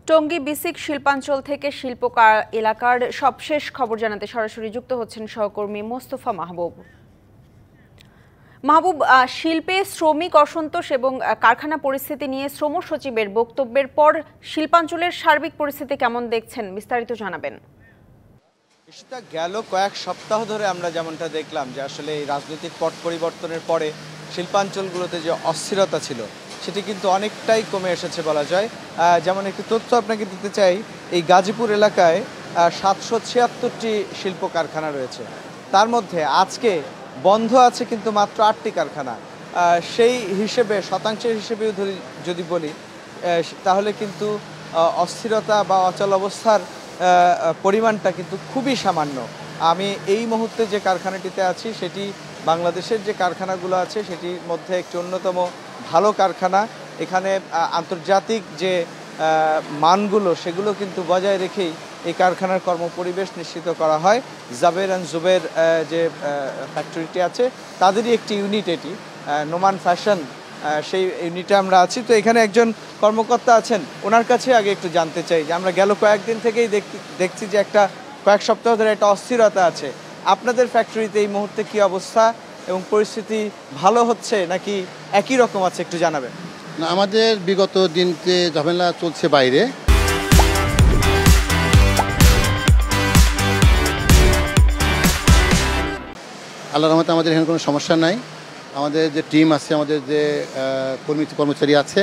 টঙ্গী বিসিক শিল্পাঞ্চল থেকে শিল্প এলাকার সবশেষ খবর জানাতে সরাসরি যুক্ত হচ্ছেন সহকর্মী মোস্তফা মাহবুব। মাহবুব, শিল্পে শ্রমিক অসন্তোষ এবং কারখানা পরিস্থিতি নিয়ে শ্রম সচিবের বক্তব্যের পর শিল্পাঞ্চলের সার্বিক পরিস্থিতি কেমন দেখছেন, বিস্তারিত জানাবেন। গেল কয়েক সপ্তাহ ধরে আমরা যেমনটা দেখলাম যে আসলে এই রাজনৈতিক পট পরিবর্তনের পরে শিল্পাঞ্চলগুলোতে যে অস্থিরতা ছিল সেটি কিন্তু অনেকটাই কমে এসেছে বলা যায়। যেমন একটি তথ্য আপনাকে দিতে চাই, এই গাজীপুর এলাকায় 776টি শিল্প কারখানা রয়েছে, তার মধ্যে আজকে বন্ধ আছে কিন্তু মাত্র 8টি কারখানা। সেই হিসেবে শতাংশের হিসেবেও যদি বলি তাহলে কিন্তু অস্থিরতা বা অচল অবস্থার পরিমাণটা কিন্তু খুবই সামান্য। আমি এই মুহূর্তে যে কারখানাটিতে আছি সেটি বাংলাদেশের যে কারখানাগুলো আছে সেটির মধ্যে একটি অন্যতম ভালো কারখানা। এখানে আন্তর্জাতিক যে মানগুলো সেগুলো কিন্তু বজায় রেখেই এই কারখানার কর্মপরিবেশ নিশ্চিত করা হয়। জাবের অ্যান্ড জুবের যে ফ্যাক্টরিটি আছে তাদেরই একটি ইউনিট এটি, নোমান ফ্যাশন, সেই ইউনিটে আমরা আছি। তো এখানে একজন কর্মকর্তা আছেন, ওনার কাছে আগে একটু জানতে চাই যে আমরা গেল কয়েকদিন থেকেই দেখছি যে কয়েক সপ্তাহ ধরে একটা অস্থিরতা আছে। আপনাদের ফ্যাক্টরিতে এই মুহূর্তে কি অবস্থা এবং পরিস্থিতি ভালো হচ্ছে নাকি একই রকম আছে, একটু জানাবেন। না, আমাদের বিগত দিনতে ঝামেলা চলছে বাইরে। আল্লাহর রহমতে আমাদের এখানে কোনো সমস্যা নাই। আমাদের যে টিম আছে, আমাদের যে কর্মচারী আছে,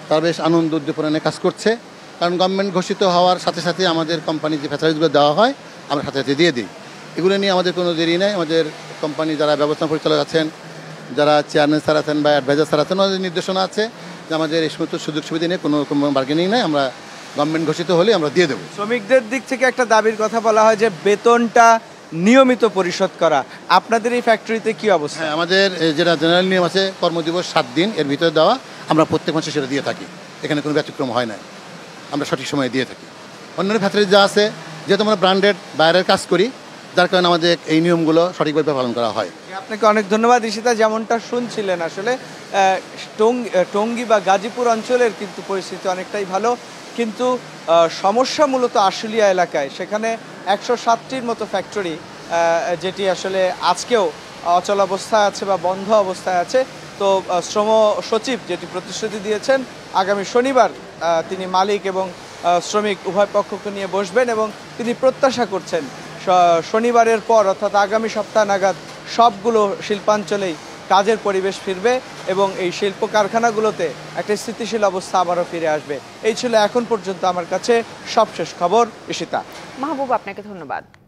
তারা বেশ আনন্দ উদ্দীপনা নিয়ে কাজ করছে। কারণ গভর্নমেন্ট ঘোষিত হওয়ার সাথে সাথে আমাদের কোম্পানি যে ফ্যাসিলিটিগুলো দেওয়া হয় আমরা সাথে সাথে দিয়ে দিই। এগুলো নিয়ে আমাদের কোনো দেরি নেই। আমাদের কোম্পানি যারা ব্যবস্থাপনা পরিচালক আছেন, যারা চেয়ারম্যান স্যার আছেন বা অ্যাডভাইজার স্যার আছেন, ওদের নির্দেশনা আছে যে আমাদের এই সমস্ত সুযোগ সুবিধা নিয়ে কোনো রকম বার্গেনিং নেই, আমরা গভর্নমেন্ট ঘোষিত হলে আমরা দিয়ে দেবো। শ্রমিকদের দিক থেকে একটা দাবির কথা বলা হয় যে বেতনটা নিয়মিত পরিশোধ করা। আপনাদের এই ফ্যাক্টরিতে কি অবস্থা? হ্যাঁ, আমাদের যেটা জেনারেল নিয়ম আছে কর্মদিবস 7 দিন এর ভিতরে দেওয়া, আমরা প্রত্যেক মাসে সেটা দিয়ে থাকি। এখানে কোনো ব্যতিক্রম হয় না, আমরা সঠিক সময়ে দিয়ে থাকি। অন্যান্য ফ্যাক্টরি যা আছে, যেহেতু আমরা ব্র্যান্ডেড বাইরের কাজ করি, যার কারণে আমাদের এই নিয়মগুলো সঠিকভাবে পালন করা হয়। আপনাকে অনেক ধন্যবাদ ঈশিতা। যেমনটা শুনছিলেন আসলে টঙ্গী বা গাজীপুর অঞ্চলের কিন্তু পরিস্থিতি অনেকটাই ভালো, কিন্তু সমস্যা মূলত আশুলিয়া এলাকায়। সেখানে 107টির মতো ফ্যাক্টরি যেটি আসলে আজকেও অচল অবস্থায় আছে বা বন্ধ অবস্থায় আছে। তো শ্রম সচিব যেটি প্রতিশ্রুতি দিয়েছেন আগামী শনিবার তিনি মালিক এবং শ্রমিক উভয় পক্ষকে নিয়ে বসবেন এবং তিনি প্রত্যাশা করছেন শনিবারের পর অর্থাৎ আগামী সপ্তাহ নাগাদ সবগুলো শিল্পাঞ্চলেই কাজের পরিবেশ ফিরবে এবং এই শিল্প কারখানাগুলোতে একটা স্থিতিশীল অবস্থা আবারও ফিরে আসবে। এই ছিল এখন পর্যন্ত আমার কাছে সবশেষ খবর। ঈশিতা। মাহবুব, আপনাকে ধন্যবাদ।